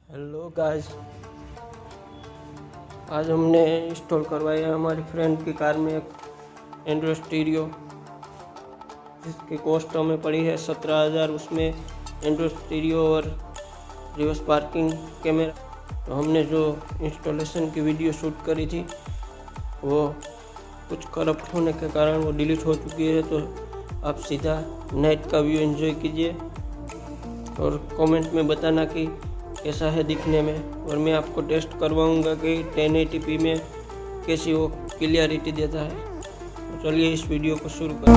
Hello guys, आज हमने install करवाया है हमारी फ्रेंड की कार में एक एंड्रॉयड स्टीरियो, जिसकी कॉस्ट हमें पड़ी है 17,000। उसमें एंड्रॉयड स्टीरियो और रिवर्स पार्किंग कैमरा। तो हमने जो इंस्टॉलेशन की वीडियो शूट करी थी वो कुछ करप्ट होने के कारण वो डिलीट हो चुकी है। तो आप सीधा नाइट का व्यू एंजॉय कीजिए और कमेंट में बताना कि कैसा है दिखने में। और मैं आपको टेस्ट करवाऊंगा कि 1080p में कैसी वो क्लियरिटी देता है। तो चलिए इस वीडियो को शुरू करें।